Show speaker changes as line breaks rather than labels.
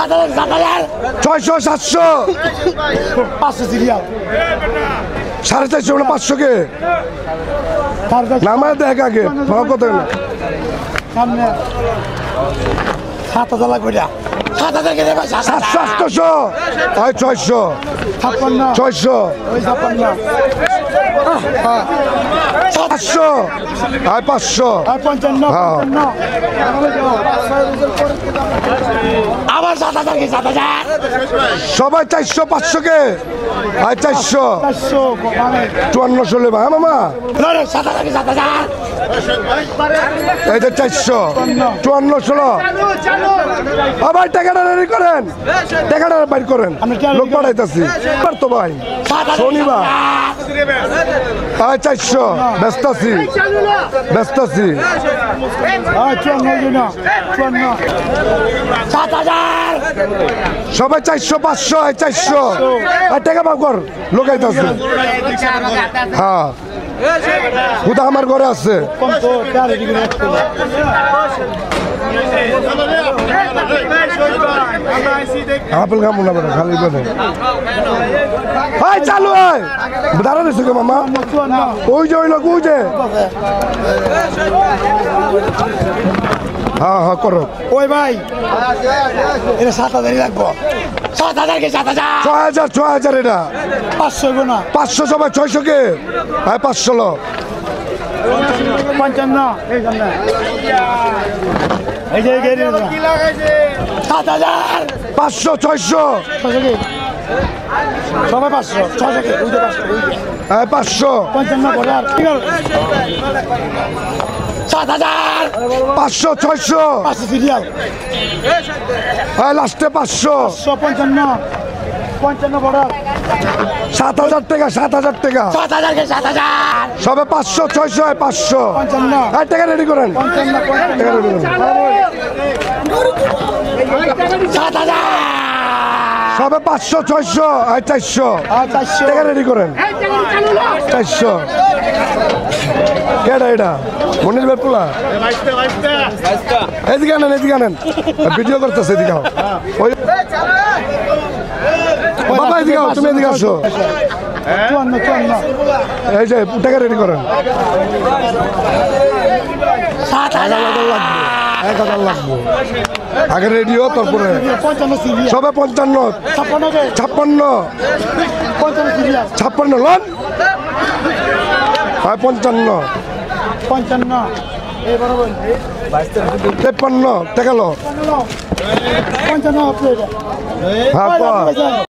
600 700
500 serial
450 হলো 500 কে নামায় দেখ আগে ভাও কত হলো
সামনে 7000 লাগবে না 7000 কে দেবা
700 800 হয় 600
56
600
ওই 56
500 হয় 500
আর 55 আবার 7000 কে 7000
সবাই 400 500 কে হয় 400
400
54 ষোলো ভাই মামা
7000 কে 7000
এই যে 400 54 ষোলো আবার টাকাটা রেডি করেন টাকাটা বাইর করেন লোক পাঠাইতেছি তো ভাই শনিবার হয় 400 ব্যস্ত আছি ব্যস্ত আছি
7000
সবাই 400 500 হয় 400 আর টাকা পাও কর লোকাইতেছে হ্যাঁ কোথা আমার ঘরে আছে আপেল খাবো না খালি করে ভাই চালু হয় দাঁড়া দিছো কে মামা ওই যে ওই লোক ওই যে হ্যাঁ হ্যাঁ করো
ওই ভাই এটা 7000 লাগবো 7000 কে 7000
6000 এটা
500 গো না
500 সবাই 600 কে ভাই 500 লো
55 এই সামনে এই যে গেরি কি লাগাইছে 7000
500 600
সবাই 500 600 কে ওই যে 500
হ্যাঁ 500
55 করে আর 7000
500 600
500 সিরিয়াল
হ্যাঁ লাস্টে 500
55 বড়
7000 টাকা 7000 টাকা
7000 কে 7000
সবে 500 600 হয় 500
55
হ্যাঁ টাকা রেডি করেন
55
টাকা রেডি করেন
7000
সবে 500 600 হয় 400 টাকা রেডি করেন 400 কেডা এটা মনির বেপুলা এদিকে আনেন ভিডিও করতেছে এদিকে ওই বাবা এদিকে তুমি এদিকে আসো 54 এই যে টাকা রেডি করেন
7000
লাগবে আগে রেডিও তারপরে
55 সিরিয়াল
সবে 55 56 56 লন হয় 55
এই বরাবর
53 টাকা লো
55 আপনি
হ্যাঁ